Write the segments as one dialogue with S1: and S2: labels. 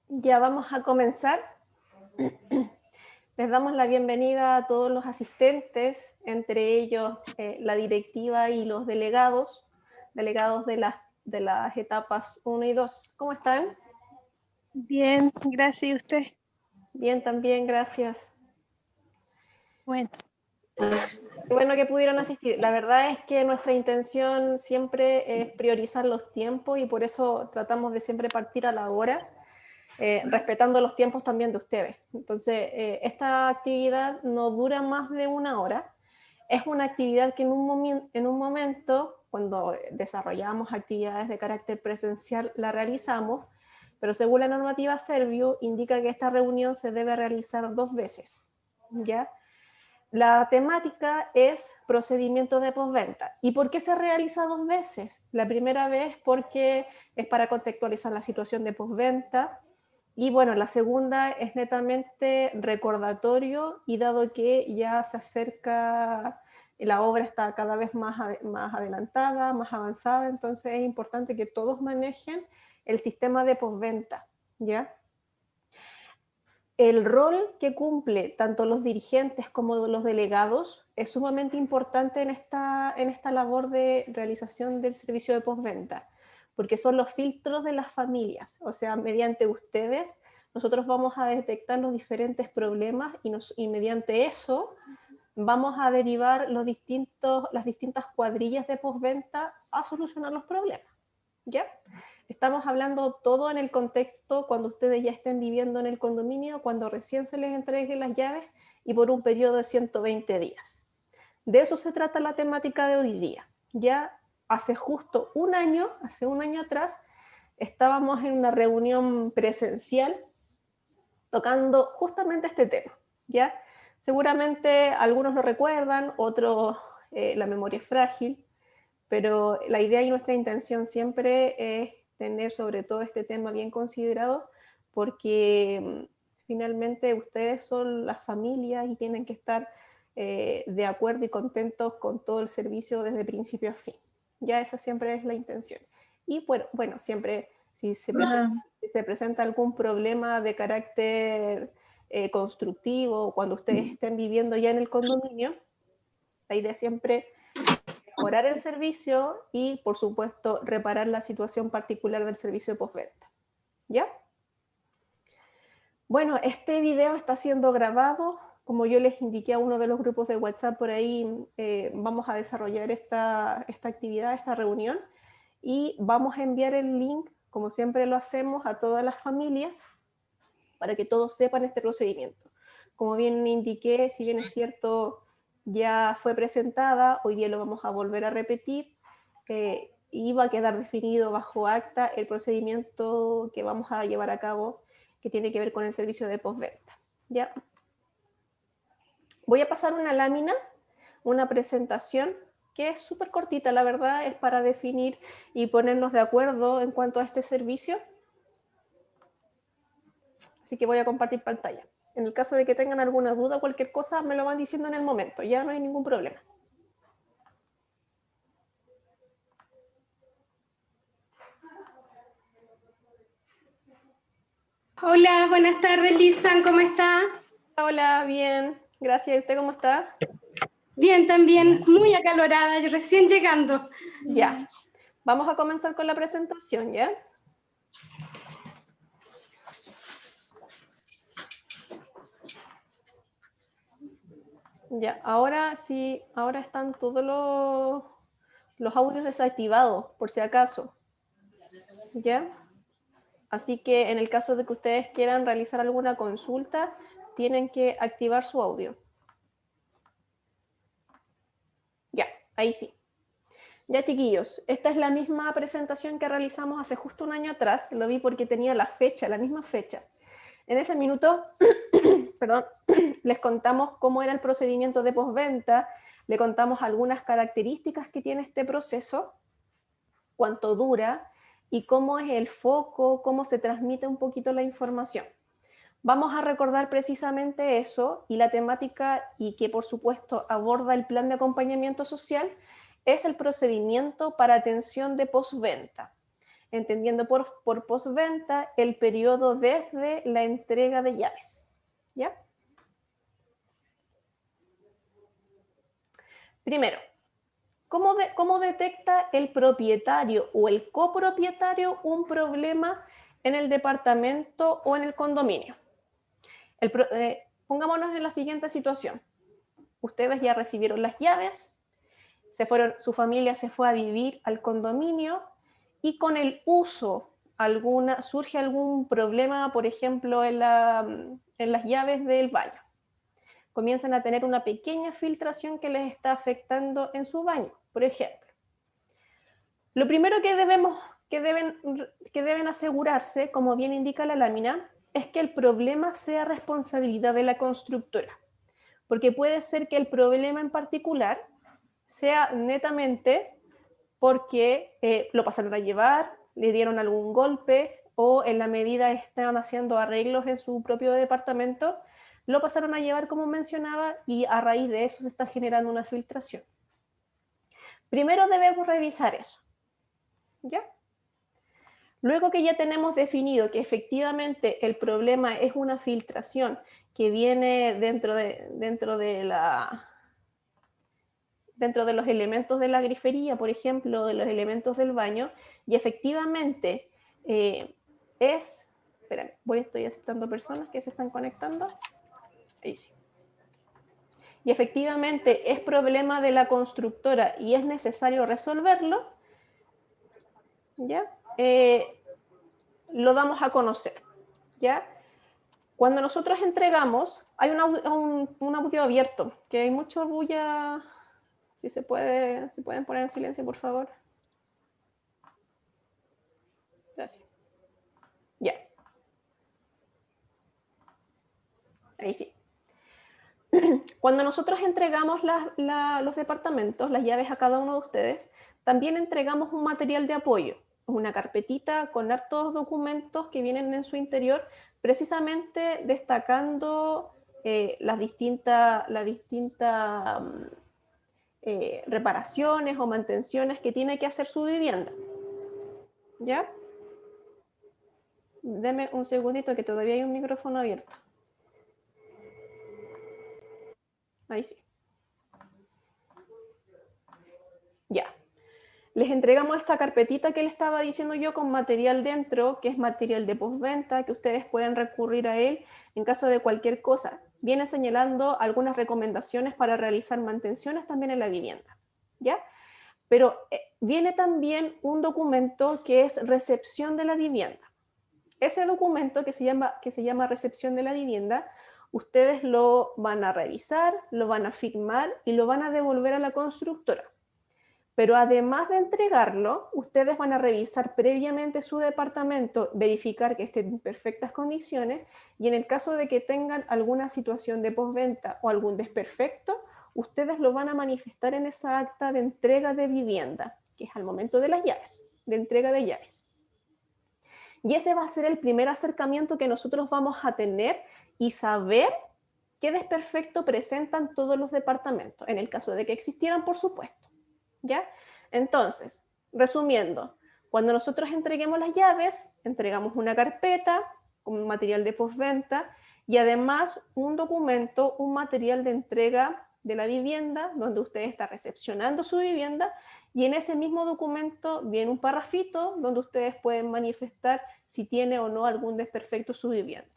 S1: Ya vamos a comenzar. Les damos la bienvenida a todos los asistentes, entre ellos la directiva y los delegados de las etapas 1 y 2. ¿Cómo están?
S2: Bien, gracias. ¿Y usted?
S1: Bien, también, gracias.
S2: Bueno,
S1: Qué bueno que pudieron asistir. La verdad es que nuestra intención siempre es priorizar los tiempos y por eso tratamos de siempre partir a la hora. Respetando los tiempos también de ustedes. Entonces, esta actividad no dura más de 1 hora. Es una actividad que en un momento, cuando desarrollamos actividades de carácter presencial, la realizamos, pero según la normativa Servio, indica que esta reunión se debe realizar 2 veces, ¿ya? La temática es procedimiento de postventa. ¿Y por qué se realiza 2 veces? La primera vez porque es para contextualizar la situación de postventa, y bueno, la segunda es netamente recordatorio y dado que ya se acerca, la obra está cada vez más adelantada, más avanzada, entonces es importante que todos manejen el sistema de postventa, ¿ya? El rol que cumple tanto los dirigentes como los delegados es sumamente importante en esta labor de realización del servicio de postventa, porque son los filtros de las familias, o sea, mediante ustedes nosotros vamos a detectar los diferentes problemas y mediante eso vamos a derivar las distintas cuadrillas de postventa a solucionar los problemas, ¿ya? Estamos hablando todo en el contexto cuando ustedes ya estén viviendo en el condominio, cuando recién se les entreguen las llaves y por un periodo de 120 días. De eso se trata la temática de hoy día. Ya hace justo hace un año atrás, estábamos en una reunión presencial tocando justamente este tema, ¿ya? Seguramente algunos lo recuerdan, otros la memoria es frágil, pero la idea y nuestra intención siempre es tener sobre todo este tema bien considerado porque finalmente ustedes son las familias y tienen que estar de acuerdo y contentos con todo el servicio desde principio a fin. Ya esa siempre es la intención. Y bueno siempre si se presenta algún problema de carácter constructivo, cuando ustedes estén viviendo ya en el condominio, la idea siempre mejorar el servicio y, por supuesto, reparar la situación particular del servicio de postventa. ¿Ya? Bueno, este video está siendo grabado. Como yo les indiqué a uno de los grupos de WhatsApp por ahí, vamos a desarrollar esta actividad, esta reunión, y vamos a enviar el link, como siempre lo hacemos, a todas las familias para que todos sepan este procedimiento. Como bien indiqué, si bien es cierto, ya fue presentada, hoy día lo vamos a volver a repetir, y va a quedar definido bajo acta el procedimiento que vamos a llevar a cabo que tiene que ver con el servicio de postventa. ¿Ya? Voy a pasar una lámina, una presentación que es súper cortita, la verdad, es para definir y ponernos de acuerdo en cuanto a este servicio. Así que voy a compartir pantalla. En el caso de que tengan alguna duda o cualquier cosa, me lo van diciendo en el momento, ya no hay ningún problema.
S3: Hola, buenas tardes, Lisan, ¿cómo está?
S1: Hola, bien, gracias. ¿Y usted cómo está?
S3: Bien, también, muy acalorada, yo recién llegando.
S1: Ya, vamos a comenzar con la presentación, ¿ya? Ya, ahora sí, ahora están todos los audios desactivados, por si acaso, ¿ya? Así que en el caso de que ustedes quieran realizar alguna consulta, tienen que activar su audio. Ya, ahí sí. Ya, chiquillos, esta es la misma presentación que realizamos hace justo un año atrás. Lo vi porque tenía la fecha, la misma fecha. En ese minuto, perdón, les contamos cómo era el procedimiento de postventa, le contamos algunas características que tiene este proceso, cuánto dura y cómo es el foco, cómo se transmite un poquito la información. Vamos a recordar precisamente eso y la temática y que por supuesto aborda el plan de acompañamiento social es el procedimiento para atención de postventa. entendiendo por postventa el periodo desde la entrega de llaves. ¿Ya? Primero, ¿cómo detecta el propietario o el copropietario un problema en el departamento o en el condominio? Pongámonos en la siguiente situación. Ustedes ya recibieron las llaves, su familia se fue a vivir al condominio y con el uso surge algún problema, por ejemplo, en las llaves del baño. Comienzan a tener una pequeña filtración que les está afectando en su baño, por ejemplo. Lo primero que deben asegurarse, como bien indica la lámina, es que el problema sea responsabilidad de la constructora, porque puede ser que el problema en particular sea netamente porque lo pasaron a llevar, le dieron algún golpe o en la medida están haciendo arreglos en su propio departamento, lo pasaron a llevar como mencionaba y a raíz de eso se está generando una filtración. Primero debemos revisar eso, ¿ya? Luego que ya tenemos definido que efectivamente el problema es una filtración que viene dentro de los elementos de la grifería, por ejemplo, de los elementos del baño, y efectivamente esperen, estoy aceptando personas que se están conectando. Ahí sí. Y efectivamente es problema de la constructora y es necesario resolverlo, ¿ya? Lo damos a conocer, ¿ya? Cuando nosotros entregamos, hay un audio abierto, que hay mucho bulla. Si se pueden poner en silencio, por favor. Gracias. Ya. Ahí sí. Cuando nosotros entregamos los departamentos, las llaves a cada uno de ustedes, también entregamos un material de apoyo, una carpetita con hartos documentos que vienen en su interior, precisamente destacando las distintas reparaciones o mantenciones que tiene que hacer su vivienda. ¿Ya? Deme un segundito que todavía hay un micrófono abierto. Ahí sí. Ya. Les entregamos esta carpetita que les estaba diciendo yo con material dentro, que es material de postventa, que ustedes pueden recurrir a él en caso de cualquier cosa. Viene señalando algunas recomendaciones para realizar mantenciones también en la vivienda. ¿Ya? Pero viene también un documento que es recepción de la vivienda. Ese documento que se llama recepción de la vivienda, ustedes lo van a revisar, lo van a firmar y lo van a devolver a la constructora. Pero además de entregarlo, ustedes van a revisar previamente su departamento, verificar que esté en perfectas condiciones y en el caso de que tengan alguna situación de postventa o algún desperfecto, ustedes lo van a manifestar en esa acta de entrega de vivienda, que es al momento de las llaves, de entrega de llaves. Y ese va a ser el primer acercamiento que nosotros vamos a tener y saber qué desperfecto presentan todos los departamentos, en el caso de que existieran, por supuesto. ¿Ya? Entonces, resumiendo, cuando nosotros entreguemos las llaves, entregamos una carpeta con material de postventa y además un documento, un material de entrega de la vivienda, donde usted está recepcionando su vivienda y en ese mismo documento viene un parrafito donde ustedes pueden manifestar si tiene o no algún desperfecto su vivienda.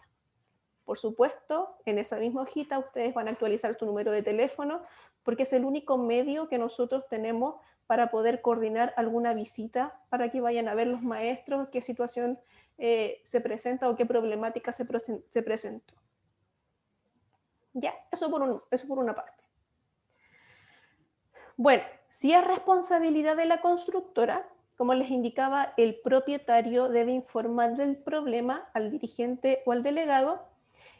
S1: Por supuesto, en esa misma hojita ustedes van a actualizar su número de teléfono porque es el único medio que nosotros tenemos para poder coordinar alguna visita para que vayan a ver los maestros qué situación se presenta o qué problemática se presentó. Ya, eso por una parte. Bueno, si es responsabilidad de la constructora, como les indicaba, el propietario debe informar del problema al dirigente o al delegado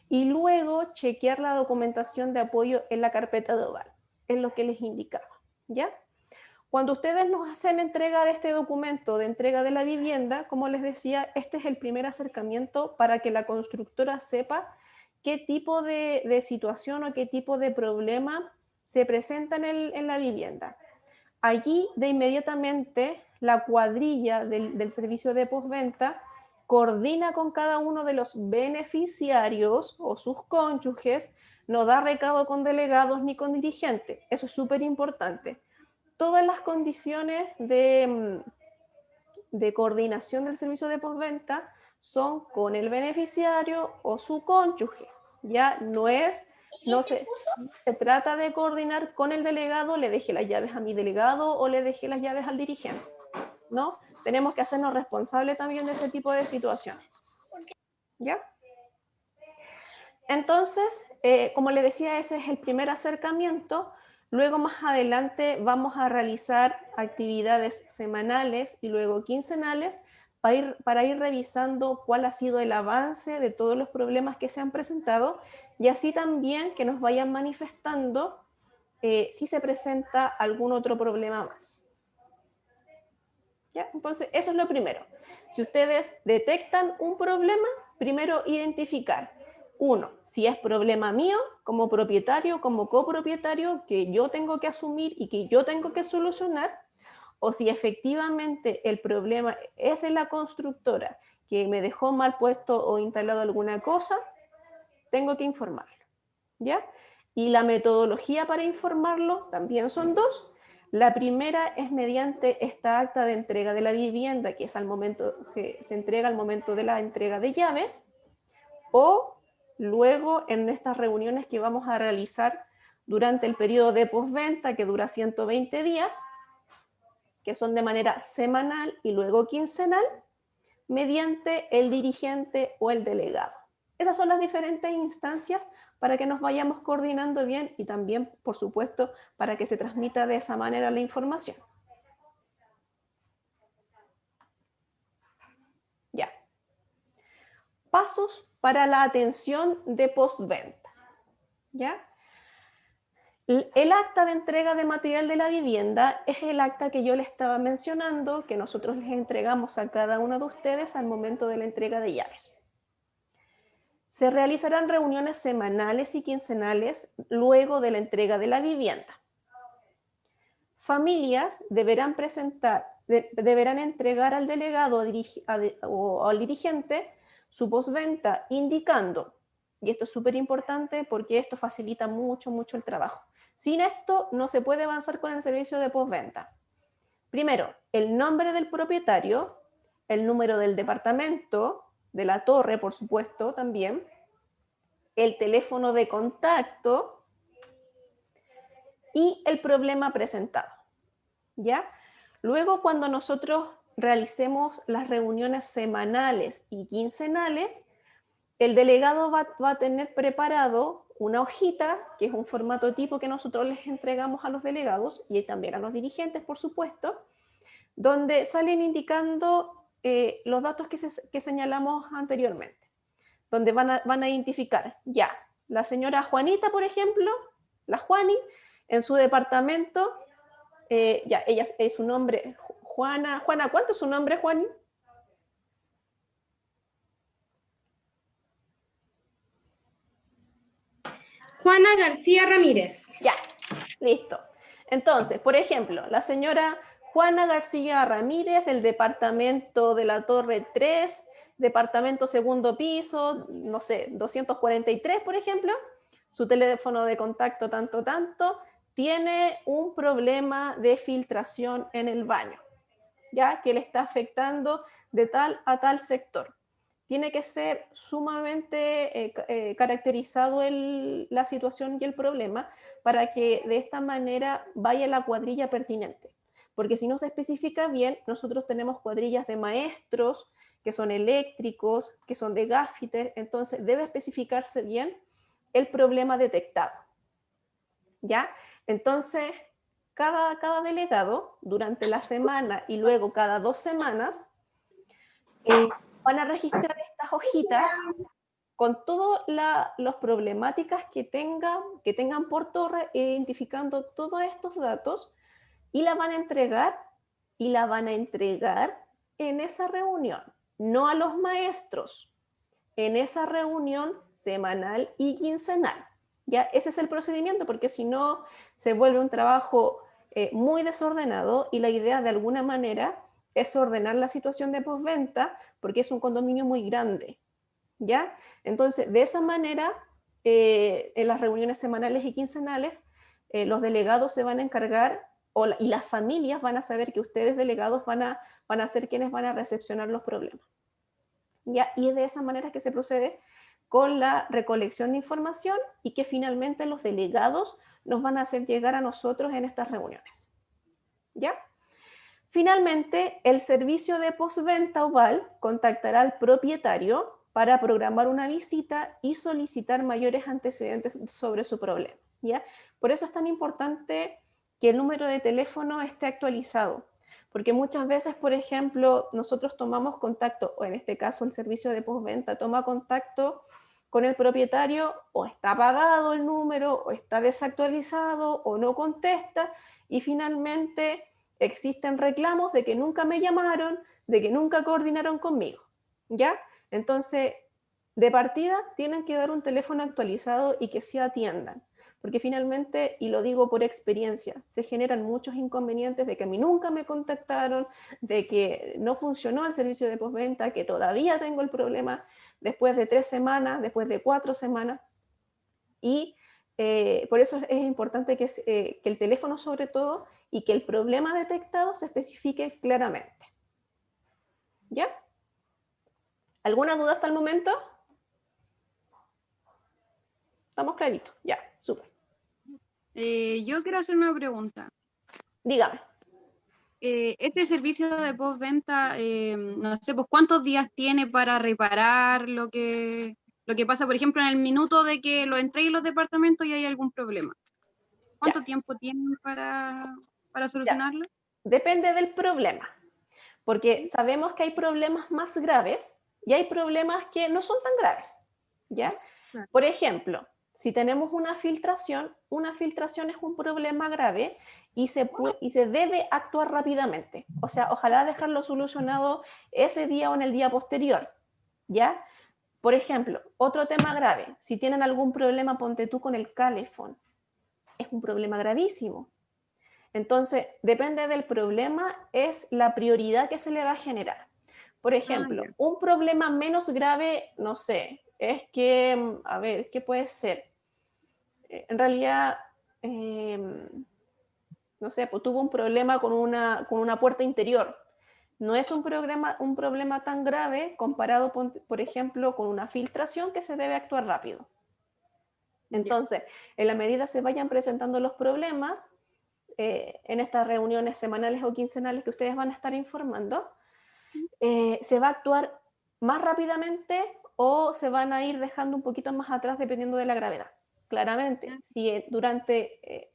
S1: y luego chequear la documentación de apoyo en la carpeta de hogar. Es lo que les indicaba, ¿ya? Cuando ustedes nos hacen entrega de este documento de entrega de la vivienda, como les decía, este es el primer acercamiento para que la constructora sepa qué tipo de situación o qué tipo de problema se presenta en la vivienda. Allí, de inmediatamente, la cuadrilla del servicio de postventa coordina con cada uno de los beneficiarios o sus cónyuges, no da recado con delegados ni con dirigentes. Eso es súper importante. Todas las condiciones de coordinación del servicio de postventa son con el beneficiario o su cónyuge. Ya no se trata de coordinar con el delegado, le dejé las llaves a mi delegado o le dejé las llaves al dirigente. ¿No? Tenemos que hacernos responsables también de ese tipo de situaciones. ¿Ya? Entonces, como les decía, ese es el primer acercamiento. Luego, más adelante, vamos a realizar actividades semanales y luego quincenales para ir revisando cuál ha sido el avance de todos los problemas que se han presentado y así también que nos vayan manifestando si se presenta algún otro problema más. ¿Ya? Entonces, eso es lo primero. Si ustedes detectan un problema, primero identificar, uno, si es problema mío como propietario, como copropietario, que yo tengo que asumir y que yo tengo que solucionar, o si efectivamente el problema es de la constructora que me dejó mal puesto o instalado alguna cosa, tengo que informarlo. ¿Ya? Y la metodología para informarlo también son dos. La primera es mediante esta acta de entrega de la vivienda, que es al momento, se entrega al momento de la entrega de llaves, o luego en estas reuniones que vamos a realizar durante el periodo de postventa, que dura 120 días, que son de manera semanal y luego quincenal, mediante el dirigente o el delegado. Esas son las diferentes instancias para que nos vayamos coordinando bien y también, por supuesto, para que se transmita de esa manera la información. Ya. Pasos para la atención de postventa. ¿Ya? El acta de entrega de material de la vivienda es el acta que yo les estaba mencionando, que nosotros les entregamos a cada uno de ustedes al momento de la entrega de llaves. Se realizarán reuniones semanales y quincenales luego de la entrega de la vivienda. Familias deberán entregar al delegado o al dirigente su postventa indicando, y esto es súper importante porque esto facilita mucho el trabajo. Sin esto no se puede avanzar con el servicio de postventa. Primero, el nombre del propietario, el número del departamento, de la torre, por supuesto, también, el teléfono de contacto y el problema presentado. ¿Ya? Luego, cuando nosotros realicemos las reuniones semanales y quincenales, el delegado va a tener preparado una hojita, que es un formato tipo que nosotros les entregamos a los delegados y también a los dirigentes, por supuesto, donde salen indicando los datos que señalamos anteriormente, donde van a identificar ya la señora Juanita, por ejemplo, la Juani, en su departamento, ya, ella es su nombre, Juana, ¿cuánto es su nombre, Juani?
S3: Juana García Ramírez.
S1: Ya, listo. Entonces, por ejemplo, la señora Juana García Ramírez del departamento de la Torre 3, departamento segundo piso, no sé, 243, por ejemplo, su teléfono de contacto tanto, tiene un problema de filtración en el baño, ya que le está afectando de tal a tal sector. Tiene que ser sumamente caracterizado la situación y el problema para que de esta manera vaya la cuadrilla pertinente. Porque si no se especifica bien, nosotros tenemos cuadrillas de maestros, que son eléctricos, que son de gaffiter, entonces debe especificarse bien el problema detectado. ¿Ya? Entonces, cada delegado, durante la semana y luego cada 2 semanas, van a registrar estas hojitas con todas las problemáticas que tengan por torre, identificando todos estos datos, y la van a entregar en esa reunión, no a los maestros, en esa reunión semanal y quincenal. Ya, ese es el procedimiento, porque si no se vuelve un trabajo muy desordenado y la idea de alguna manera es ordenar la situación de postventa porque es un condominio muy grande, ¿ya? Entonces, de esa manera, en las reuniones semanales y quincenales, los delegados se van a encargar y las familias van a saber que ustedes delegados van a ser quienes van a recepcionar los problemas, ¿ya? Y es de esa manera que se procede con la recolección de información y que finalmente los delegados nos van a hacer llegar a nosotros en estas reuniones, ¿ya? Finalmente, el servicio de postventa OVAL contactará al propietario para programar una visita y solicitar mayores antecedentes sobre su problema, ¿ya? Por eso es tan importante que el número de teléfono esté actualizado, porque muchas veces, por ejemplo, nosotros tomamos contacto, o en este caso el servicio de postventa toma contacto con el propietario, o está apagado el número, o está desactualizado, o no contesta, y finalmente existen reclamos de que nunca me llamaron, de que nunca coordinaron conmigo, ¿ya? Entonces, de partida, tienen que dar un teléfono actualizado y que se atiendan, porque finalmente, y lo digo por experiencia, se generan muchos inconvenientes de que a mí nunca me contactaron, de que no funcionó el servicio de postventa, que todavía tengo el problema después de 3 semanas, después de 4 semanas, y por eso es importante que el teléfono sobre todo y que el problema detectado se especifique claramente. ¿Ya? ¿Alguna duda hasta el momento? ¿Estamos claritos? Ya, súper.
S4: Yo quiero hacer una pregunta.
S1: Dígame.
S4: Este servicio de postventa, no sé, pues ¿cuántos días tiene para reparar lo que pasa, por ejemplo, en el minuto de que lo entreguen los departamentos y hay algún problema? ¿Cuánto tiempo tienen para solucionarlo?
S1: Depende del problema, porque sabemos que hay problemas más graves y hay problemas que no son tan graves, ¿ya?
S4: Claro.
S1: Por ejemplo, si tenemos una filtración es un problema grave y se debe actuar rápidamente. O sea, ojalá dejarlo solucionado ese día o en el día posterior, ¿ya? Por ejemplo, otro tema grave, si tienen algún problema, ponte tú con el calefón, es un problema gravísimo. Entonces, depende del problema, es la prioridad que se le va a generar. Por ejemplo, un problema menos grave, no sé, es que, a ver, ¿qué puede ser? En realidad, no sé, pues tuvo un problema con una puerta interior. No es un problema tan grave comparado, por ejemplo, con una filtración que se debe actuar rápido. Entonces, en la medida se vayan presentando los problemas, en estas reuniones semanales o quincenales que ustedes van a estar informando, se va a actuar más rápidamente o se van a ir dejando un poquito más atrás dependiendo de la gravedad. Claramente, si durante,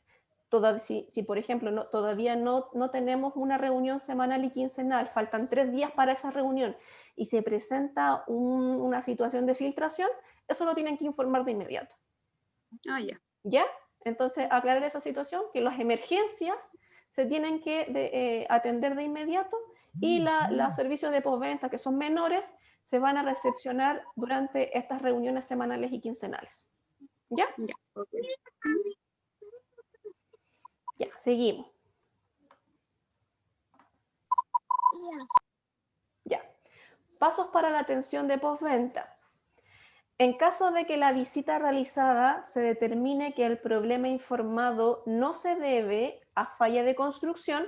S1: si por ejemplo todavía no tenemos una reunión semanal y quincenal, faltan 3 días para esa reunión y se presenta una situación de filtración, eso lo tienen que informar de inmediato. ¿Ya? Entonces, aclarar esa situación, que las emergencias se tienen que atender de inmediato y los servicios de postventa, que son menores, se van a recepcionar durante estas reuniones semanales y quincenales. ¿Ya? Ya, seguimos. Ya. Pasos para la atención de postventa. En caso de que la visita realizada se determine que el problema informado no se debe a falla de construcción,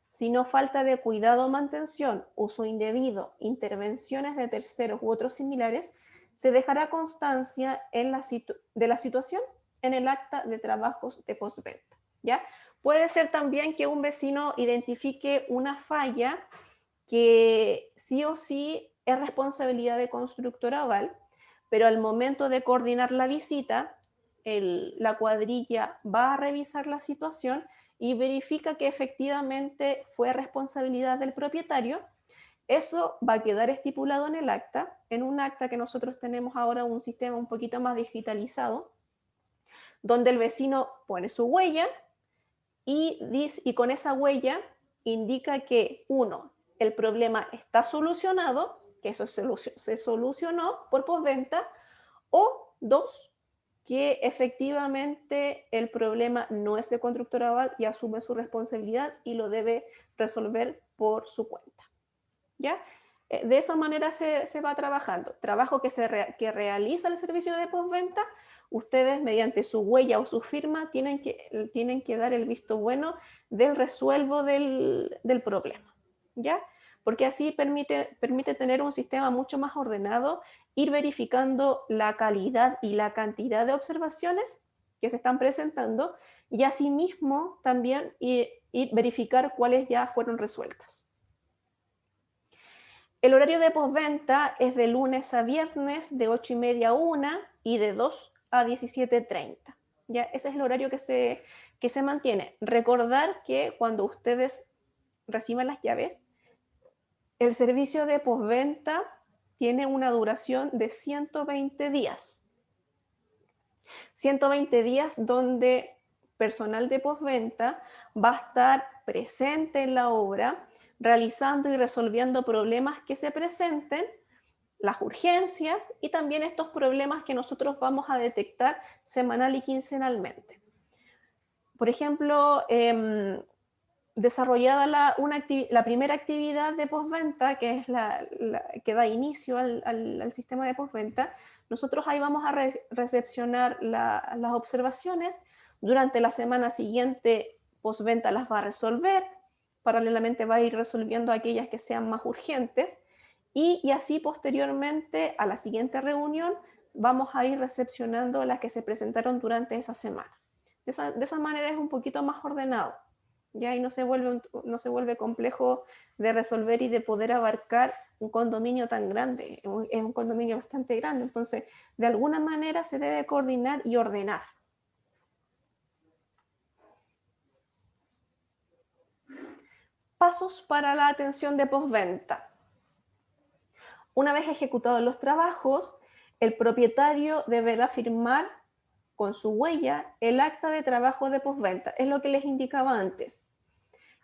S1: sino falta de cuidado o mantención, uso indebido, intervenciones de terceros u otros similares, se dejará constancia de la situación en el acta de trabajos de postventa, ¿ya? Puede ser también que un vecino identifique una falla que sí o sí es responsabilidad de Constructora Oval, pero al momento de coordinar la visita, la cuadrilla va a revisar la situación y verifica que efectivamente fue responsabilidad del propietario. Eso va a quedar estipulado en el acta, en un acta que nosotros tenemos ahora un sistema un poquito más digitalizado, donde el vecino pone su huella y con esa huella indica que, uno, el problema está solucionado, que eso se solucionó por postventa, o dos, que efectivamente el problema no es de Constructora Oval y asume su responsabilidad y lo debe resolver por su cuenta. ¿Ya? De esa manera se va trabajando. Trabajo que realiza el servicio de postventa, ustedes mediante su huella o su firma tienen que dar el visto bueno del resuelvo del problema. ¿Ya? Porque así permite tener un sistema mucho más ordenado, ir verificando la calidad y la cantidad de observaciones que se están presentando y asimismo también ir verificar cuáles ya fueron resueltas. El horario de postventa es de lunes a viernes de 8:30 a 1 y de 2 a 17:30. ¿Ya? Ese es el horario que se mantiene. Recordar que cuando ustedes reciban las llaves, el servicio de postventa tiene una duración de 120 días. 120 días donde personal de postventa va a estar presente en la obra, realizando y resolviendo problemas que se presenten, las urgencias y también estos problemas que nosotros vamos a detectar semanal y quincenalmente. Por ejemplo, desarrollada la primera actividad de postventa, que es la que da inicio al sistema de postventa, nosotros ahí vamos a recepcionar las observaciones. Durante la semana siguiente, postventa las va a resolver. Paralelamente va a ir resolviendo aquellas que sean más urgentes. Y así posteriormente, a la siguiente reunión, vamos a ir recepcionando las que se presentaron durante esa semana. De esa manera es un poquito más ordenado. ¿Ya? Y no se vuelve complejo de resolver y de poder abarcar un condominio tan grande, es un condominio bastante grande, entonces de alguna manera se debe coordinar y ordenar. Pasos para la atención de postventa. Una vez ejecutados los trabajos, el propietario deberá firmar con su huella el acta de trabajo de postventa. Es lo que les indicaba antes,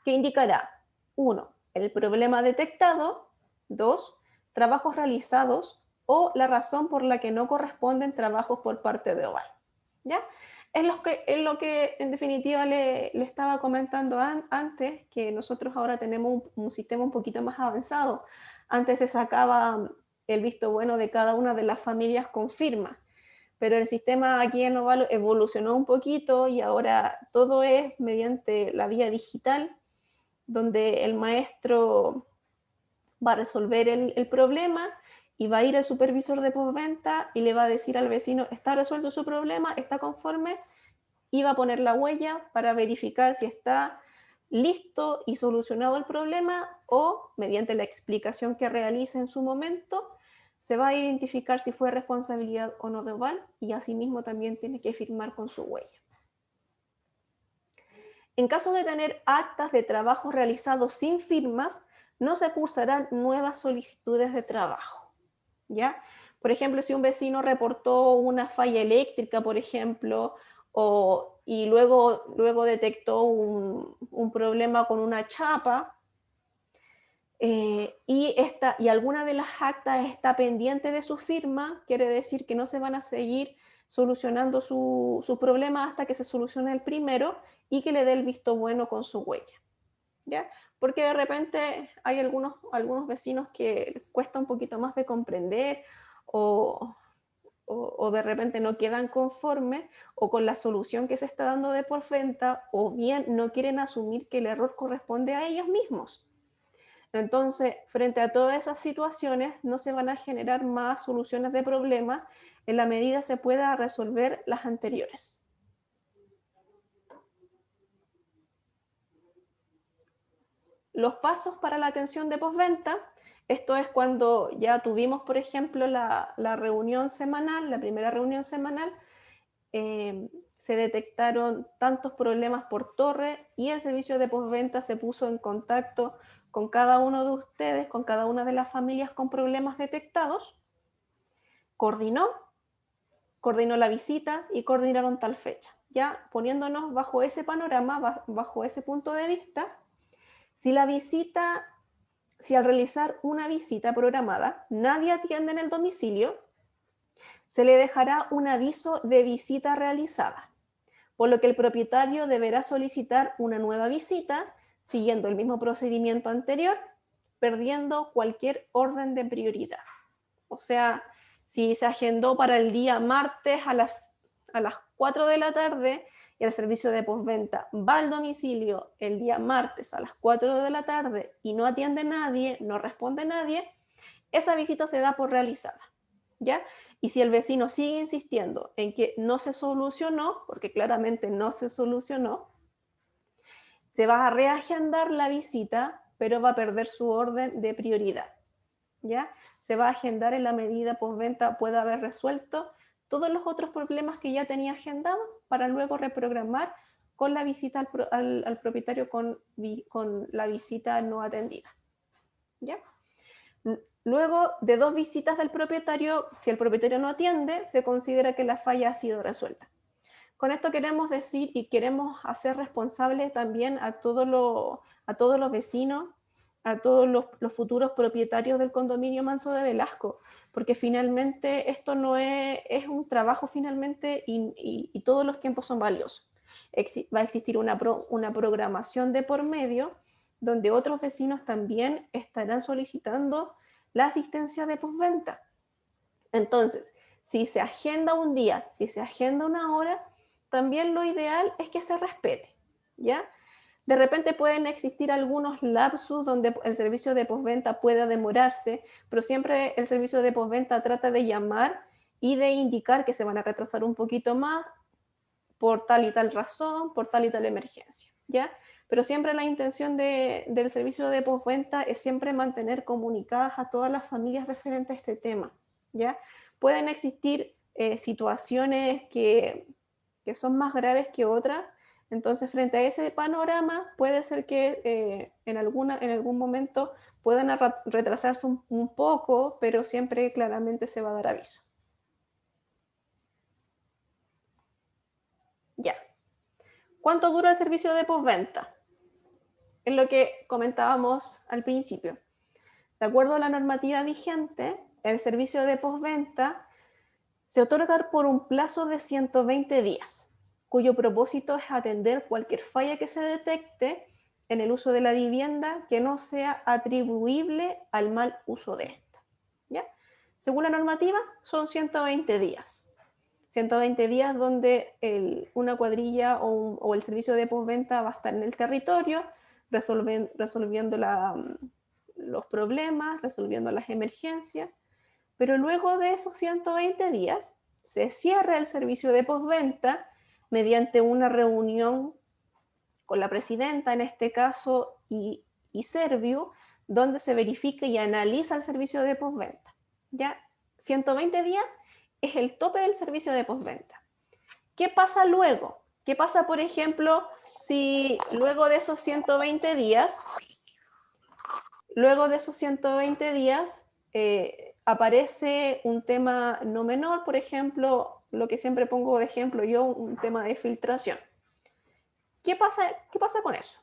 S1: que indicará 1. El problema detectado, 2. Trabajos realizados o la razón por la que no corresponden trabajos por parte de Oval. ¿Ya? Es lo que en definitiva le estaba comentando antes, que nosotros ahora tenemos un sistema un poquito más avanzado. Antes se sacaba el visto bueno de cada una de las familias con firma, pero el sistema aquí en Oval evolucionó un poquito y ahora todo es mediante la vía digital, donde el maestro va a resolver el problema y va a ir al supervisor de postventa y le va a decir al vecino, está resuelto su problema, está conforme, y va a poner la huella para verificar si está listo y solucionado el problema, o mediante la explicación que realice en su momento, se va a identificar si fue responsabilidad o no de Oval, y asimismo también tiene que firmar con su huella. En caso de tener actas de trabajo realizados sin firmas, no se cursarán nuevas solicitudes de trabajo, ¿ya? Por ejemplo, si un vecino reportó una falla eléctrica, por ejemplo, y luego detectó un problema con una chapa, y alguna de las actas está pendiente de su firma, quiere decir que no se van a seguir solucionando su problema hasta que se solucione el primero y que le dé el visto bueno con su huella, ¿ya? Porque de repente hay algunos vecinos que les cuesta un poquito más de comprender o de repente no quedan conformes o con la solución que se está dando de postventa, o bien no quieren asumir que el error corresponde a ellos mismos. Entonces, frente a todas esas situaciones, no se van a generar más soluciones de problemas en la medida se pueda resolver las anteriores. Los pasos para la atención de postventa, esto es cuando ya tuvimos, por ejemplo, la reunión semanal, la primera reunión semanal, se detectaron tantos problemas por torre y el servicio de postventa se puso en contacto con cada uno de ustedes, con cada una de las familias con problemas detectados, coordinó la visita y coordinaron tal fecha. Ya poniéndonos bajo ese panorama, bajo ese punto de vista, si al realizar una visita programada nadie atiende en el domicilio, se le dejará un aviso de visita realizada, por lo que el propietario deberá solicitar una nueva visita siguiendo el mismo procedimiento anterior, perdiendo cualquier orden de prioridad. O sea, si se agendó para el día martes a las 4 de la tarde y el servicio de postventa va al domicilio el día martes a las 4 de la tarde y no atiende nadie, no responde nadie, esa visita se da por realizada, ¿ya? Y si el vecino sigue insistiendo en que no se solucionó, porque claramente no se solucionó, se va a reagendar la visita, pero va a perder su orden de prioridad, ¿ya? Se va a agendar en la medida postventa pueda haber resuelto todos los otros problemas que ya tenía agendado para luego reprogramar con la visita al propietario con la visita no atendida, ¿ya? Luego de 2 visitas del propietario, si el propietario no atiende, se considera que la falla ha sido resuelta. Con esto queremos decir y queremos hacer responsable también a todos los vecinos, a todos los futuros propietarios del condominio Manso de Velasco, porque finalmente esto no es un trabajo finalmente y todos los tiempos son valiosos. Va a existir una programación de por medio donde otros vecinos también estarán solicitando la asistencia de postventa. Entonces, si se agenda un día, si se agenda una hora, también lo ideal es que se respete, ¿ya? De repente pueden existir algunos lapsus donde el servicio de postventa pueda demorarse, pero siempre el servicio de postventa trata de llamar y de indicar que se van a retrasar un poquito más por tal y tal razón, por tal y tal emergencia, ¿ya? Pero siempre la intención del servicio de postventa es siempre mantener comunicadas a todas las familias referentes a este tema, ¿ya? Pueden existir situaciones que son más graves que otras, entonces frente a ese panorama puede ser que en algún momento puedan retrasarse un poco, pero siempre claramente se va a dar aviso. Ya. ¿Cuánto dura el servicio de postventa? Es lo que comentábamos al principio. De acuerdo a la normativa vigente, el servicio de postventa se otorga por un plazo de 120 días, cuyo propósito es atender cualquier falla que se detecte en el uso de la vivienda que no sea atribuible al mal uso de esta, ¿ya? Según la normativa, son 120 días. 120 días donde una cuadrilla o el servicio de postventa va a estar en el territorio resolviendo los problemas, resolviendo las emergencias, pero luego de esos 120 días se cierra el servicio de postventa mediante una reunión con la presidenta, en este caso, y Serviu, donde se verifica y analiza el servicio de postventa. Ya 120 días es el tope del servicio de postventa. ¿Qué pasa luego? ¿Qué pasa, por ejemplo, si luego de esos 120 días, aparece un tema no menor, por ejemplo, lo que siempre pongo de ejemplo yo, un tema de filtración? ¿Qué pasa con eso?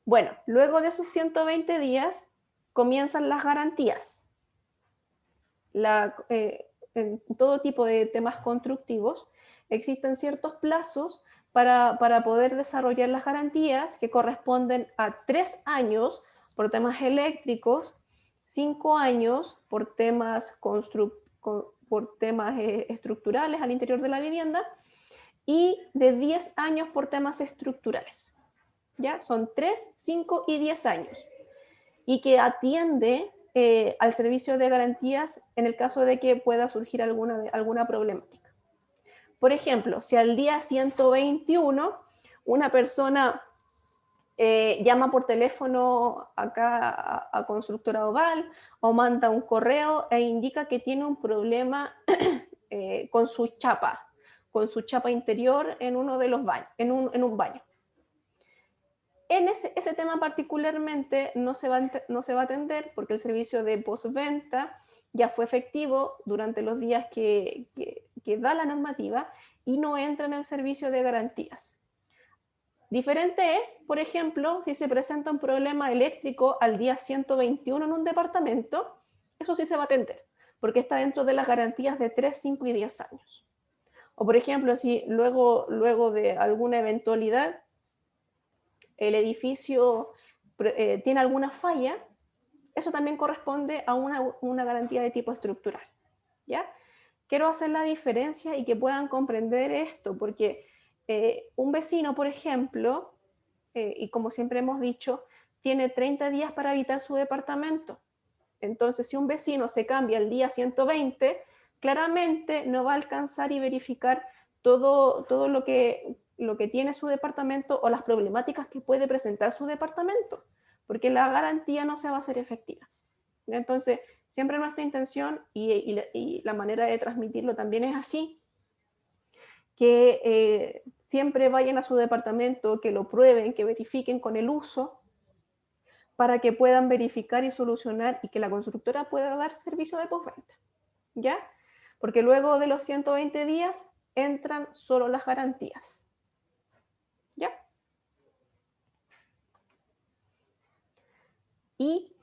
S1: Bueno, luego de esos 120 días comienzan las garantías. En todo tipo de temas constructivos existen ciertos plazos para poder desarrollar las garantías que corresponden a 3 años por temas eléctricos, 5 años por temas estructurales al interior de la vivienda y de 10 años por temas estructurales. ¿Ya? Son 3, 5 y 10 años. Y que atiende al servicio de garantías en el caso de que pueda surgir alguna problemática. Por ejemplo, si al día 121 una persona llama por teléfono acá a Constructora Oval o manda un correo e indica que tiene un problema con su chapa interior en uno de los baños, en un baño. En ese tema particularmente no se va a atender porque el servicio de postventa ya fue efectivo durante los días que da la normativa y no entra en el servicio de garantías. Diferente es, por ejemplo, si se presenta un problema eléctrico al día 121 en un departamento, eso sí se va a atender, porque está dentro de las garantías de 3, 5 y 10 años. O por ejemplo, si luego de alguna eventualidad el edificio tiene alguna falla, eso también corresponde a una garantía de tipo estructural, ¿ya? Quiero hacer la diferencia y que puedan comprender esto, porque un vecino, por ejemplo, y como siempre hemos dicho, tiene 30 días para habitar su departamento. Entonces, si un vecino se cambia el día 120, claramente no va a alcanzar y verificar todo lo que tiene su departamento o las problemáticas que puede presentar su departamento, porque la garantía no se va a hacer efectiva. Entonces, siempre nuestra intención y la manera de transmitirlo también es así, que siempre vayan a su departamento, que lo prueben, que verifiquen con el uso, para que puedan verificar y solucionar y que la constructora pueda dar servicio de postventa, ¿ya? Porque luego de los 120 días entran solo las garantías, ¿ya? Y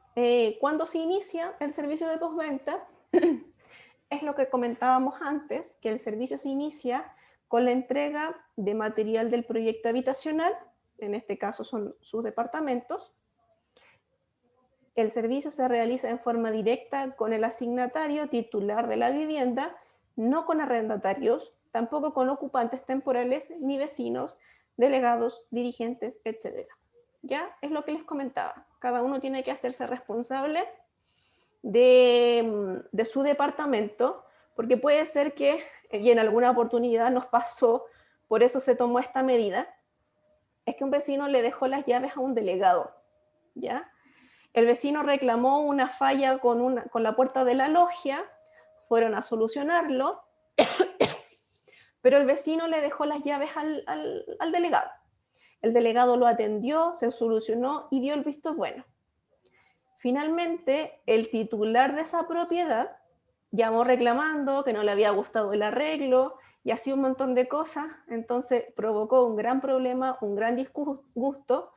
S1: cuando se inicia el servicio de postventa, es lo que comentábamos antes, que el servicio se inicia con la entrega de material del proyecto habitacional, en este caso son sus departamentos. El servicio se realiza en forma directa con el asignatario titular de la vivienda, no con arrendatarios, tampoco con ocupantes temporales, ni vecinos, delegados, dirigentes, etc. ¿Ya? Es lo que les comentaba. Cada uno tiene que hacerse responsable de su departamento, porque puede ser que, y en alguna oportunidad nos pasó, por eso se tomó esta medida, es que un vecino le dejó las llaves a un delegado, ¿ya? El vecino reclamó una falla con la puerta de la logia, fueron a solucionarlo, pero el vecino le dejó las llaves al delegado. El delegado lo atendió, se solucionó y dio el visto bueno. Finalmente, el titular de esa propiedad llamó reclamando que no le había gustado el arreglo y así un montón de cosas, entonces provocó un gran problema, un gran disgusto,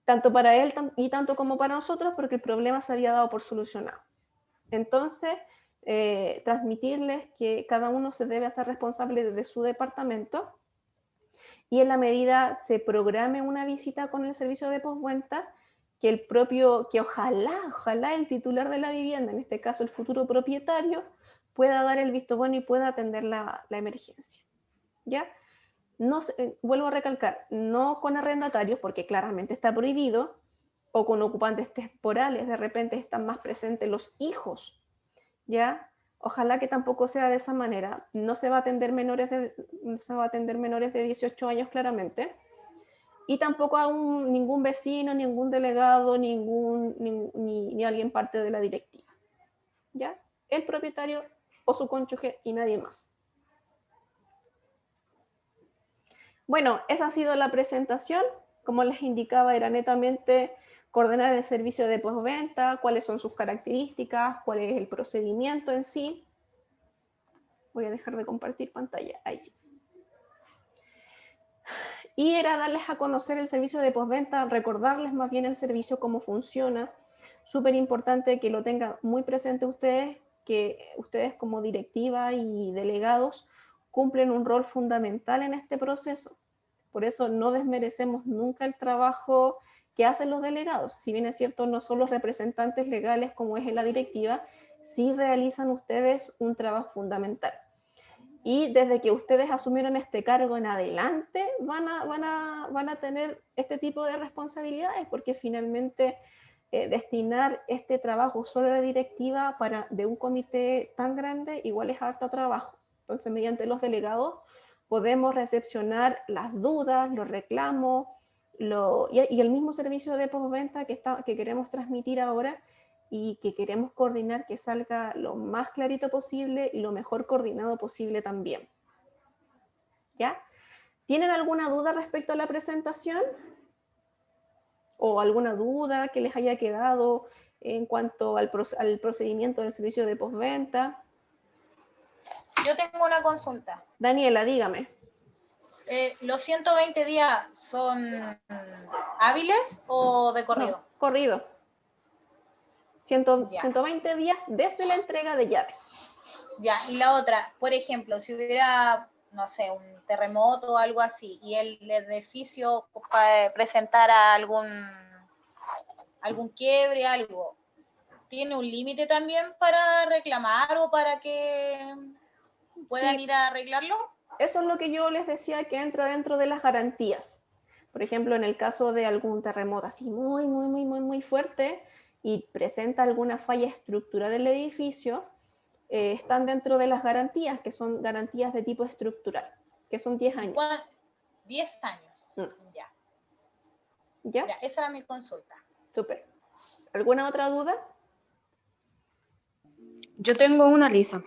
S1: tanto para él y tanto como para nosotros, porque el problema se había dado por solucionado. Entonces, transmitirles que cada uno se debe hacer responsable de su departamento y en la medida se programe una visita con el servicio de postventa, que ojalá el titular de la vivienda, en este caso el futuro propietario, pueda dar el visto bueno y pueda atender la emergencia, ¿ya? No, vuelvo a recalcar, no con arrendatarios, porque claramente está prohibido, o con ocupantes temporales, de repente están más presentes los hijos, ¿ya? Ojalá que tampoco sea de esa manera. No se va a atender menores de 18 años claramente, y tampoco a ningún vecino, ningún delegado, ni alguien parte de la directiva, ¿ya? El propietario o su cónyuge y nadie más. Bueno, esa ha sido la presentación. Como les indicaba, era netamente coordinar el servicio de postventa, cuáles son sus características, cuál es el procedimiento en sí. Voy a dejar de compartir pantalla, ahí sí. Y era darles a conocer el servicio de postventa, recordarles más bien el servicio, cómo funciona. Súper importante que lo tengan muy presente ustedes, que ustedes como directiva y delegados cumplen un rol fundamental en este proceso. Por eso no desmerecemos nunca el trabajo que hacen los delegados. Si bien es cierto, no son los representantes legales como es en la directiva, sí realizan ustedes un trabajo fundamental. Y desde que ustedes asumieron este cargo en adelante, van a tener este tipo de responsabilidades, porque finalmente destinar este trabajo solo a la directiva de un comité tan grande igual es harto trabajo. Entonces, mediante los delegados podemos recepcionar las dudas, los reclamos, y el mismo servicio de postventa que queremos transmitir ahora y que queremos coordinar que salga lo más clarito posible y lo mejor coordinado posible también. ¿Ya? ¿Tienen alguna duda respecto a la presentación? ¿O alguna duda que les haya quedado en cuanto al procedimiento del servicio de postventa?
S5: Yo tengo una consulta.
S1: Daniela, dígame.
S5: ¿Los 120 días son hábiles o de corrido?
S1: No, corrido.
S5: Ya.
S1: 120 días desde la entrega de llaves.
S5: Ya, y la otra, por ejemplo, si hubiera, no sé, un terremoto o algo así, y el edificio presentara algún quiebre, algo, ¿tiene un límite también para reclamar o para que puedan
S1: Sí.
S5: ir a arreglarlo?
S1: Eso es lo que yo les decía que entra dentro de las garantías. Por ejemplo, en el caso de algún terremoto así muy fuerte y presenta alguna falla estructural en el edificio, están dentro de las garantías, que son garantías de tipo estructural, que son 10 años.
S5: 10 años. Ya,
S1: ¿Ya?
S5: ya, esa era mi consulta.
S1: Súper. ¿Alguna otra duda?
S6: Yo tengo una, Lisa.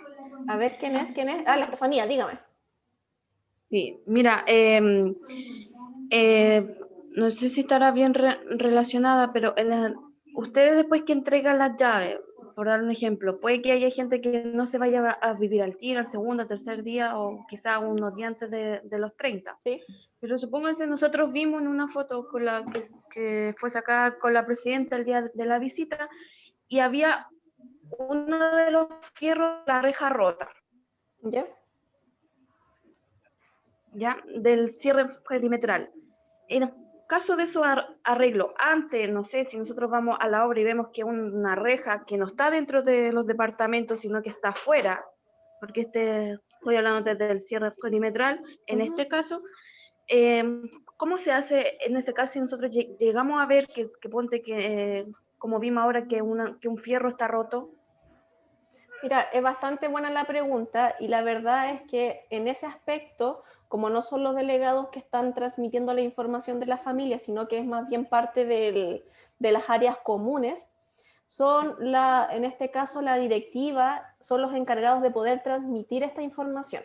S1: A ver, ¿quién es? Ah, la Estefanía, dígame.
S6: Sí, mira, no sé si estará bien relacionada, pero ustedes después que entregan las llaves, por dar un ejemplo, puede que haya gente que no se vaya a vivir al tiro, al segundo, tercer día o quizá unos días antes de los 30.
S1: Sí.
S6: Pero supónganse, nosotros vimos en una foto con que fue sacada con la presidenta el día de la visita y había uno de los fierros, la reja rota.
S1: ¿Ya?
S6: ¿Ya? Del cierre perimetral. En caso de eso arreglo, antes, no sé, si nosotros vamos a la obra y vemos que una reja que no está dentro de los departamentos, sino que está afuera, porque estoy hablando desde el cierre perimetral, en este caso, ¿cómo se hace en este caso si nosotros llegamos a ver que ponte que, como vimos ahora, que un fierro está roto?
S1: Mira, es bastante buena la pregunta y la verdad es que en ese aspecto, como no son los delegados que están transmitiendo la información de la familia, sino que es más bien parte de las áreas comunes, en este caso la directiva, son los encargados de poder transmitir esta información.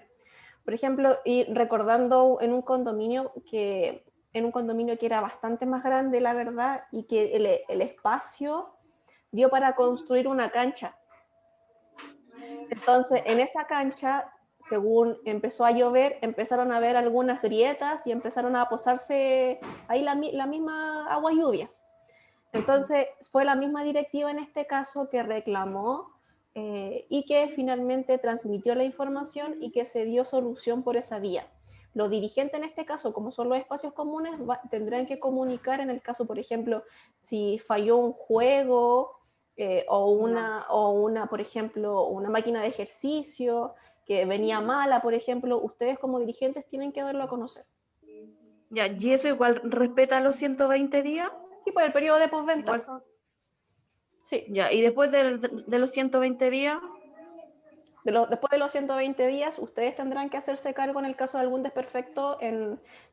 S1: Por ejemplo, y recordando en un condominio que era bastante más grande, la verdad, y que el espacio dio para construir una cancha. Entonces, en esa cancha, según empezó a llover, empezaron a haber algunas grietas y empezaron a posarse ahí la misma agua lluvias. Entonces, fue la misma directiva en este caso que reclamó y que finalmente transmitió la información y que se dio solución por esa vía. Los dirigentes en este caso, como son los espacios comunes, tendrán que comunicar en el caso, por ejemplo, si falló un juego por ejemplo, una máquina de ejercicio que venía mala, por ejemplo, ustedes como dirigentes tienen que darlo a conocer.
S6: Ya, ¿y eso igual respeta los 120 días?
S1: Sí, por el periodo de postventa.
S6: Igual son...
S1: Sí.
S6: Ya, y después de los 120 días...
S1: Después de los 120 días, ustedes tendrán que hacerse cargo en el caso de algún desperfecto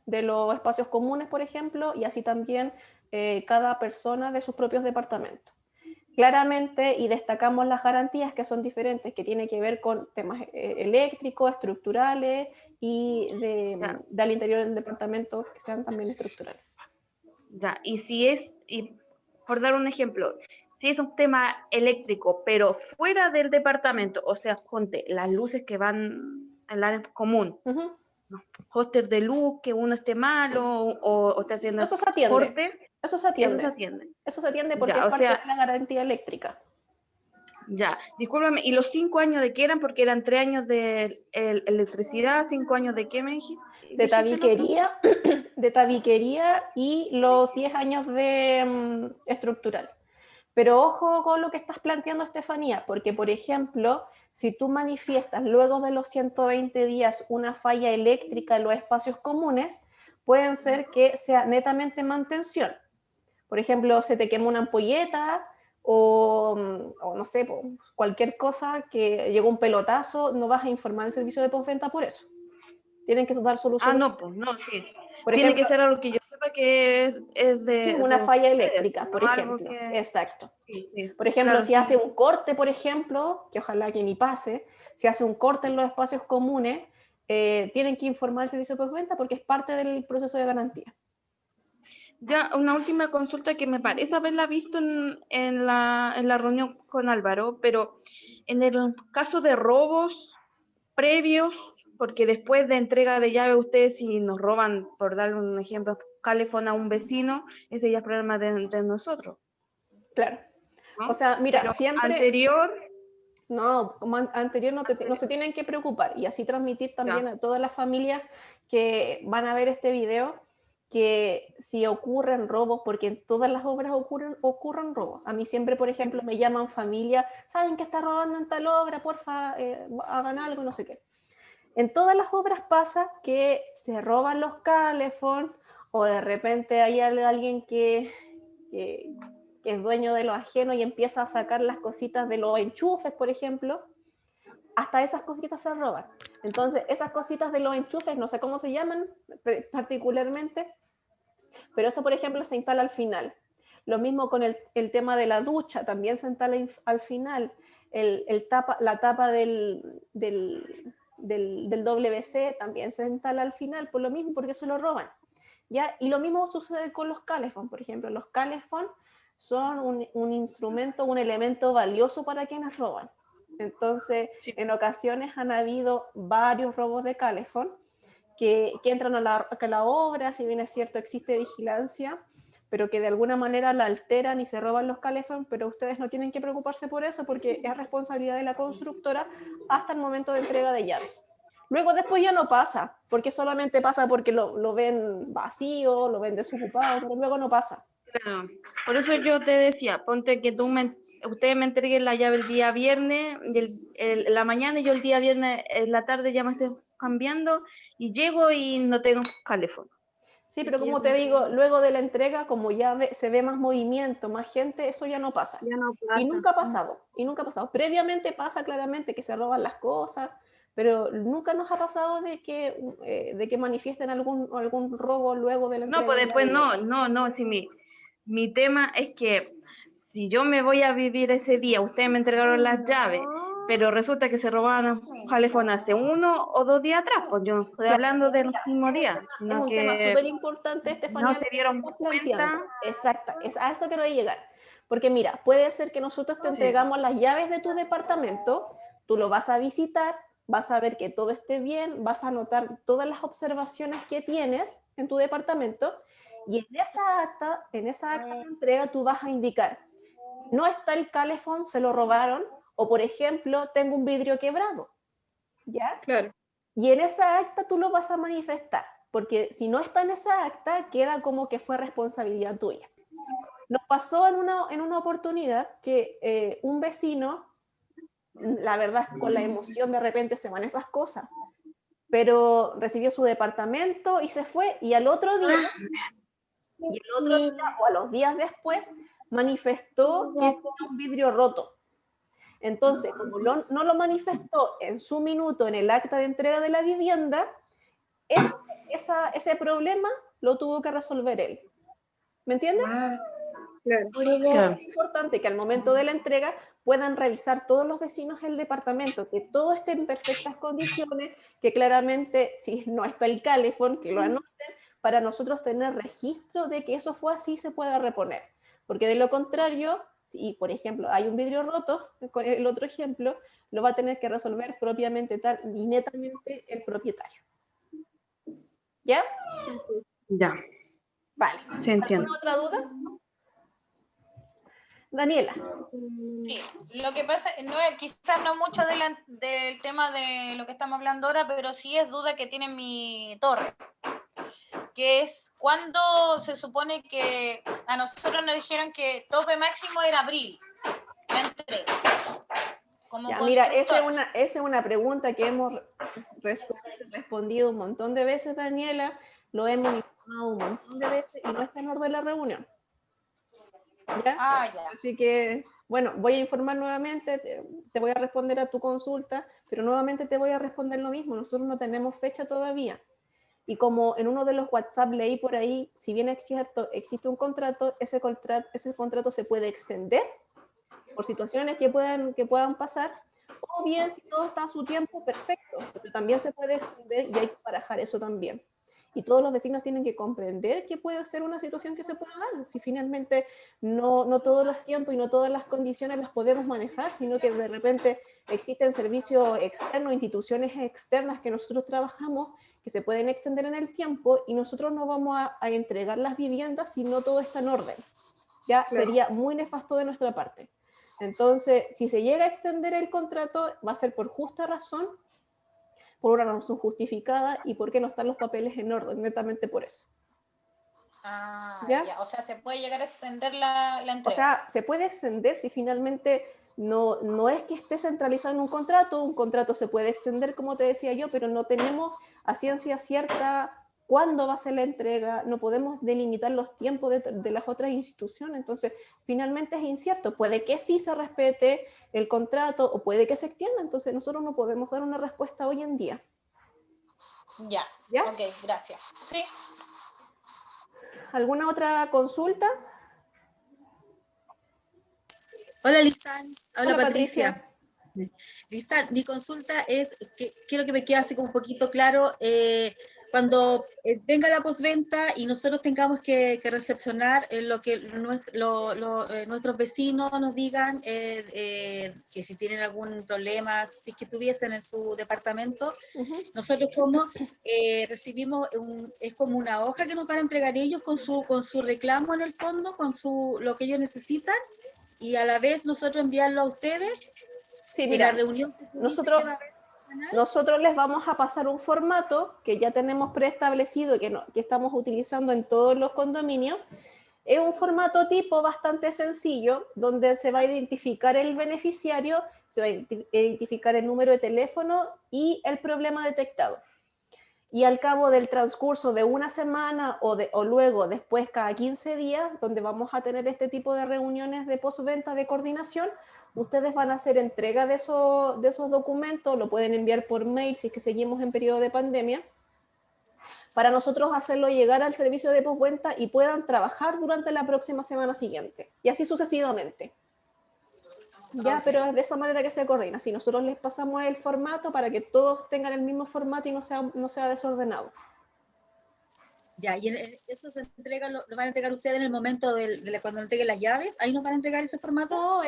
S1: de los espacios comunes, por ejemplo, y así también cada persona de sus propios departamentos. Claramente, y destacamos las garantías que son diferentes, que tienen que ver con temas eléctricos, estructurales y del interior del departamento que sean también estructurales.
S6: Ya, y por dar un ejemplo, si es un tema eléctrico, pero fuera del departamento, o sea, ponte las luces que van en la área común,
S1: ¿no?
S6: Hóster de luz, que uno esté malo o esté haciendo
S1: eso se atiende.
S6: corte.
S1: Eso se atiende.
S6: Eso se atiende
S1: porque
S6: ya,
S1: es parte de la garantía eléctrica.
S6: Ya, discúlpame, ¿y los 5 años de qué eran? Porque eran 3 años de electricidad, 5 años de qué me dijiste.
S1: De tabiquería y los 10 años de estructural. Pero ojo con lo que estás planteando, Estefanía, porque, por ejemplo, si tú manifiestas luego de los 120 días una falla eléctrica en los espacios comunes, pueden ser que sea netamente mantención. Por ejemplo, se te quema una ampolleta o no sé, cualquier cosa que llegó un pelotazo, no vas a informar al servicio de postventa por eso. Tienen que dar soluciones.
S6: Ah, no, pues no, sí.
S1: Por
S6: Tiene
S1: ejemplo,
S6: que ser algo que yo sepa que es de...
S1: una falla eléctrica,
S6: no
S1: por ejemplo.
S6: que...
S1: Exacto.
S6: Sí.
S1: Por ejemplo,
S6: Claro,
S1: si hace un corte, por ejemplo, que ojalá que ni pase, si hace un corte en los espacios comunes, tienen que informar al servicio de postventa porque es parte del proceso de garantía.
S6: Ya, una última consulta que me parece haberla visto en la reunión con Álvaro, pero en el caso de robos previos, porque después de entrega de llave ustedes si nos roban, por darle un ejemplo, calefón a un vecino, ese ya es problema de nosotros.
S1: Claro.
S6: ¿no?
S1: O sea, mira,
S6: Pero
S1: siempre...
S6: anterior,
S1: No, como anterior no se tienen que preocupar y así transmitir también
S6: Ya.
S1: a todas las familias que van a ver este video que si ocurren robos, porque en todas las obras ocurren robos. A mí siempre, por ejemplo, me llaman familia, ¿saben que está robando en tal obra? Porfa, hagan algo, no sé qué. En todas las obras pasa que se roban los calefón o de repente hay alguien que es dueño de lo ajeno y empieza a sacar las cositas de los enchufes, por ejemplo. Hasta esas cositas se roban. Entonces, esas cositas de los enchufes, no sé cómo se llaman particularmente, pero eso, por ejemplo, se instala al final. Lo mismo con el tema de la ducha, también se instala al final. La tapa del WC también se instala al final, por lo mismo, porque se lo roban. ¿Ya? Y lo mismo sucede con los calefón, por ejemplo. Los calefón son un instrumento, un elemento valioso para quienes roban. Entonces,
S6: Sí.
S1: en ocasiones han habido varios robos de calefón que entran a la obra, si bien es cierto existe vigilancia, pero que de alguna manera la alteran y se roban los calefón, pero ustedes no tienen que preocuparse por eso porque es responsabilidad de la constructora hasta el momento de entrega de llaves. Luego después ya no pasa, porque solamente pasa porque lo ven vacío, lo ven desocupado, pero luego no pasa.
S6: Claro. Por eso yo te decía, ponte que ustedes me entreguen la llave el día viernes, y la mañana y yo el día viernes en la tarde ya me estoy cambiando y llego y no tengo calefón.
S1: Sí, pero como te digo, luego de la entrega, como ya se ve más movimiento, más gente, eso ya no pasa.
S4: Ya no pasa.
S1: Y nunca ha pasado, y nunca ha pasado. Previamente pasa claramente que se roban las cosas, pero nunca nos ha pasado de que manifiesten algún robo luego de la entrega.
S6: No, pues después no, si mi tema es que si yo me voy a vivir ese día, ustedes me entregaron las llaves, pero resulta que se robaron un calefón hace 1 o 2 días atrás, pues yo no estoy hablando del mismo día,
S1: Es
S6: sino
S1: un tema súper importante, Estefanía.
S6: no se dieron
S1: que estás planteando.
S6: cuenta.
S1: Exacto, a eso quiero llegar. Porque mira, puede ser que nosotros te entregamos las llaves de tu departamento, tú lo vas a visitar, vas a ver que todo esté bien, vas a anotar todas las observaciones que tienes en tu departamento y en esa acta de entrega tú vas a indicar, no está el calefón, se lo robaron, o por ejemplo, tengo un vidrio quebrado, ¿ya?
S4: Claro.
S1: Y en esa acta tú lo vas a manifestar, porque si no está en esa acta, queda como que fue responsabilidad tuya. Nos pasó en una oportunidad que un vecino, la verdad, con la emoción de repente se van esas cosas, pero recibió su departamento y se fue, y al otro día, o a los días después, manifestó que tenía un vidrio roto. Entonces, como no lo manifestó en su minuto en el acta de entrega de la vivienda, ese problema lo tuvo que resolver él. ¿Me entiendes?
S4: Claro.
S1: Es importante que al momento de la entrega puedan revisar todos los vecinos el departamento, que todo esté en perfectas condiciones, que claramente si no está el calefón, que lo anoten, para nosotros tener registro de que eso fue así y se pueda reponer. Porque de lo contrario, si por ejemplo hay un vidrio roto, con el otro ejemplo, lo va a tener que resolver propiamente tal y netamente el propietario. ¿Ya?
S6: Ya,
S1: Vale.
S6: sí entiendo.
S1: ¿Alguna otra duda? Daniela.
S5: Sí, lo que pasa, quizás no mucho del tema de lo que estamos hablando ahora, pero sí es duda que tiene mi torre, que es cuando se supone que a nosotros nos dijeron que tope máximo era abril, la entrega.
S1: Ya, mira, esa es una pregunta que hemos respondido un montón de veces, Daniela, lo hemos informado un montón de veces y no está en orden la reunión. ¿Ya?
S5: Ya.
S1: Así que, bueno, voy a informar nuevamente, te voy a responder a tu consulta, pero nuevamente te voy a responder lo mismo, nosotros no tenemos fecha todavía. Y como en uno de los WhatsApp leí por ahí, si bien es cierto, existe un contrato, ese contrato se puede extender por situaciones que puedan pasar, o bien si todo está a su tiempo, perfecto, pero también se puede extender y hay que barajar eso también. Y todos los vecinos tienen que comprender que puede ser una situación que se pueda dar, si finalmente no todos los tiempos y no todas las condiciones las podemos manejar, sino que de repente existen servicios externos, instituciones externas que nosotros trabajamos, que se pueden extender en el tiempo y nosotros no vamos a entregar las viviendas si no todo está en orden. Ya sería muy nefasto de nuestra parte. Entonces, si se llega a extender el contrato, va a ser por justa razón, por una razón justificada y porque no están los papeles en orden, netamente por eso. ¿Ya?
S5: Ya, o sea, se puede llegar a extender la
S1: O
S5: entrega.
S1: sea, se puede extender si finalmente no es que esté centralizado en un contrato se puede extender, como te decía yo, pero no tenemos a ciencia cierta cuándo va a ser la entrega, no podemos delimitar los tiempos de las otras instituciones, entonces finalmente es incierto, puede que sí se respete el contrato o puede que se extienda, entonces nosotros no podemos dar una respuesta hoy en día.
S5: Ya,
S1: ¿Ya?
S5: ok, gracias. Sí,
S1: ¿Alguna otra consulta?
S7: Hola, Lizán. Habla
S1: Hola,
S7: Patricia. Lizán, mi consulta es que quiero que me quede así como un poquito claro. Cuando venga la postventa y nosotros tengamos que recepcionar lo que nuestros vecinos nos digan, que si tienen algún problema, si es que tuviesen en su departamento, nosotros como recibimos, es como una hoja que nos van a entregar ellos con su reclamo en el fondo, con lo que ellos necesitan, y a la vez nosotros enviarlo a ustedes.
S1: Sí,
S7: En
S1: mira,
S7: la reunión que se
S1: nosotros,
S7: dice que va a haber semanal.
S1: nosotros les vamos a pasar un formato que ya tenemos preestablecido, que estamos utilizando en todos los condominios. Es un formato tipo bastante sencillo, donde se va a identificar el beneficiario, se va a identificar el número de teléfono y el problema detectado. Y al cabo del transcurso de una semana o luego después cada 15 días, donde vamos a tener este tipo de reuniones de postventa de coordinación, ustedes van a hacer entrega de esos documentos, lo pueden enviar por mail si es que seguimos en periodo de pandemia, para nosotros hacerlo llegar al servicio de postventa y puedan trabajar durante la próxima semana siguiente, y así sucesivamente. Ya, pero es de esa manera que se coordina. Si nosotros les pasamos el formato para que todos tengan el mismo formato y no sea desordenado.
S7: Ya, y eso se entrega, lo van a entregar ustedes en el momento cuando entreguen las llaves. ¿Ahí nos van a entregar ese formato?
S1: No,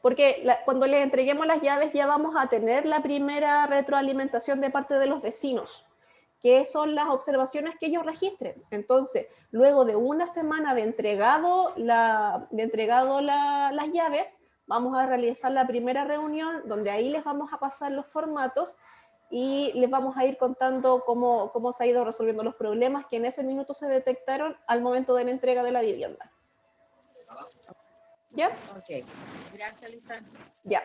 S1: porque cuando les entreguemos las llaves ya vamos a tener la primera retroalimentación de parte de los vecinos, que son las observaciones que ellos registren. Entonces, luego de una semana de entregado las llaves, vamos a realizar la primera reunión donde ahí les vamos a pasar los formatos y les vamos a ir contando cómo se ha ido resolviendo los problemas que en ese minuto se detectaron al momento de la entrega de la vivienda. ¿Ya?
S7: Ok, gracias, Lisa.
S1: Ya.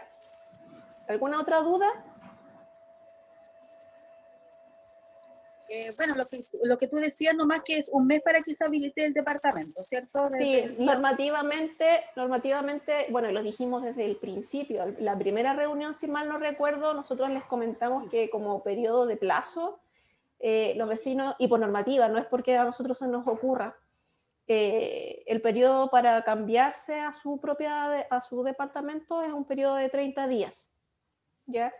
S1: ¿Alguna otra duda?
S7: Bueno, lo que tú decías nomás que es un mes para que se habilite el departamento, ¿cierto?
S1: Sí, normativamente, bueno, lo dijimos desde el principio. La primera reunión, si mal no recuerdo, nosotros les comentamos que como periodo de plazo, los vecinos, y por normativa, no es porque a nosotros se nos ocurra, el periodo para cambiarse a su departamento es un periodo de 30 días. ¿Ya?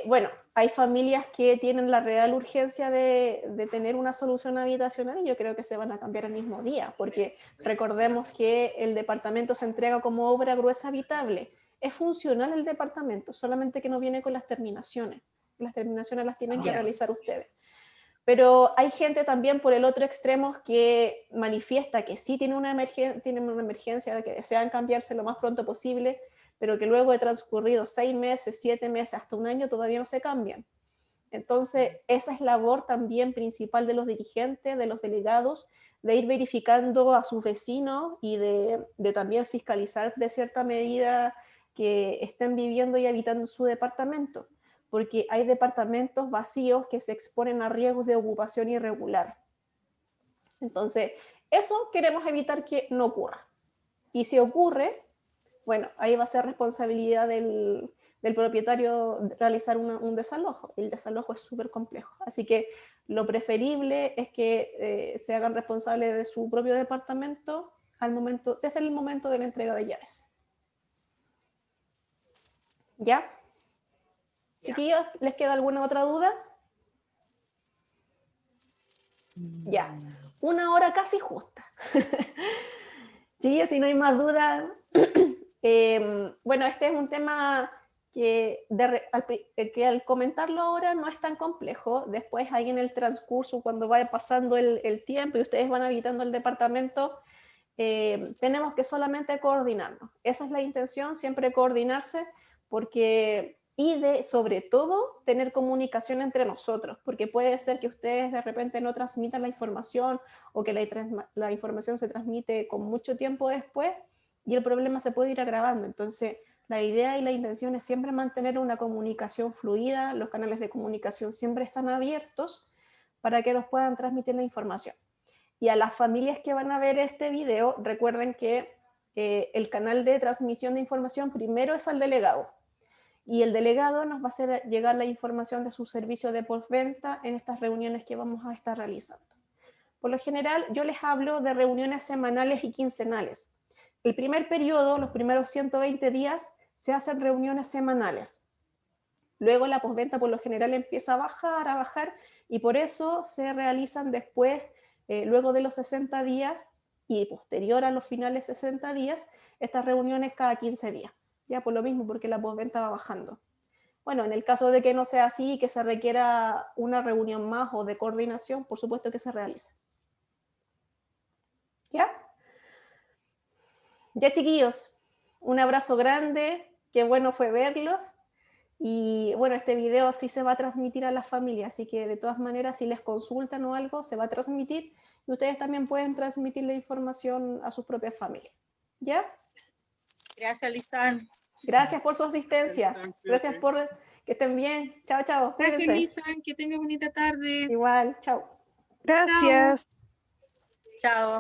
S1: Bueno, hay familias que tienen la real urgencia de tener una solución habitacional y yo creo que se van a cambiar el mismo día, porque recordemos que el departamento se entrega como obra gruesa habitable. Es funcional el departamento, solamente que no viene con las terminaciones. Las terminaciones las tienen que realizar ustedes. Pero hay gente también por el otro extremo que manifiesta que sí tienen una emergencia, que desean cambiarse lo más pronto posible, pero que luego de transcurrido 6 meses, 7 meses, hasta un año todavía no se cambian. Entonces, esa es labor también principal de los dirigentes, de los delegados, de ir verificando a sus vecinos y de también fiscalizar de cierta medida que estén viviendo y habitando su departamento, porque hay departamentos vacíos que se exponen a riesgos de ocupación irregular. Entonces, eso queremos evitar que no ocurra. Y si ocurre, bueno, ahí va a ser responsabilidad del propietario realizar un desalojo. El desalojo es súper complejo. Así que lo preferible es que se hagan responsables de su propio departamento desde el momento de la entrega de llaves. ¿Ya? Chiquillos, ¿les queda alguna otra duda? Ya, 1 hora casi justa. Chiquillos, si no hay más dudas, bueno, este es un tema que al comentarlo ahora no es tan complejo. Después ahí en el transcurso, cuando vaya pasando el tiempo y ustedes van habitando el departamento, tenemos que solamente coordinarnos. Esa es la intención, siempre coordinarse, porque, sobre todo, tener comunicación entre nosotros, porque puede ser que ustedes de repente no transmitan la información o que la información se transmite con mucho tiempo después y el problema se puede ir agravando. Entonces, la idea y la intención es siempre mantener una comunicación fluida, los canales de comunicación siempre están abiertos para que nos puedan transmitir la información. Y a las familias que van a ver este video, recuerden que el canal de transmisión de información primero es al delegado. Y el delegado nos va a hacer llegar la información de su servicio de postventa en estas reuniones que vamos a estar realizando. Por lo general, yo les hablo de reuniones semanales y quincenales. El primer periodo, los primeros 120 días, se hacen reuniones semanales. Luego la postventa por lo general empieza a bajar, y por eso se realizan después, luego de los 60 días y posterior a los finales 60 días, estas reuniones cada 15 días. Ya por lo mismo, porque la postventa va bajando. Bueno, en el caso de que no sea así, que se requiera una reunión más o de coordinación, por supuesto que se realiza. ¿Ya? Ya, chiquillos, un abrazo grande, qué bueno fue verlos. Y bueno, este video sí se va a transmitir a las familias, así que de todas maneras, si les consultan o algo, se va a transmitir y ustedes también pueden transmitir la información a sus propias familias. ¿Ya?
S7: Gracias, Lisan.
S1: Gracias por su asistencia. Gracias por que estén bien. Chao, chao.
S8: Gracias,
S1: Cuídense.
S8: Lisan, que tenga bonita tarde.
S1: Igual, chao.
S2: Gracias.
S7: Chao.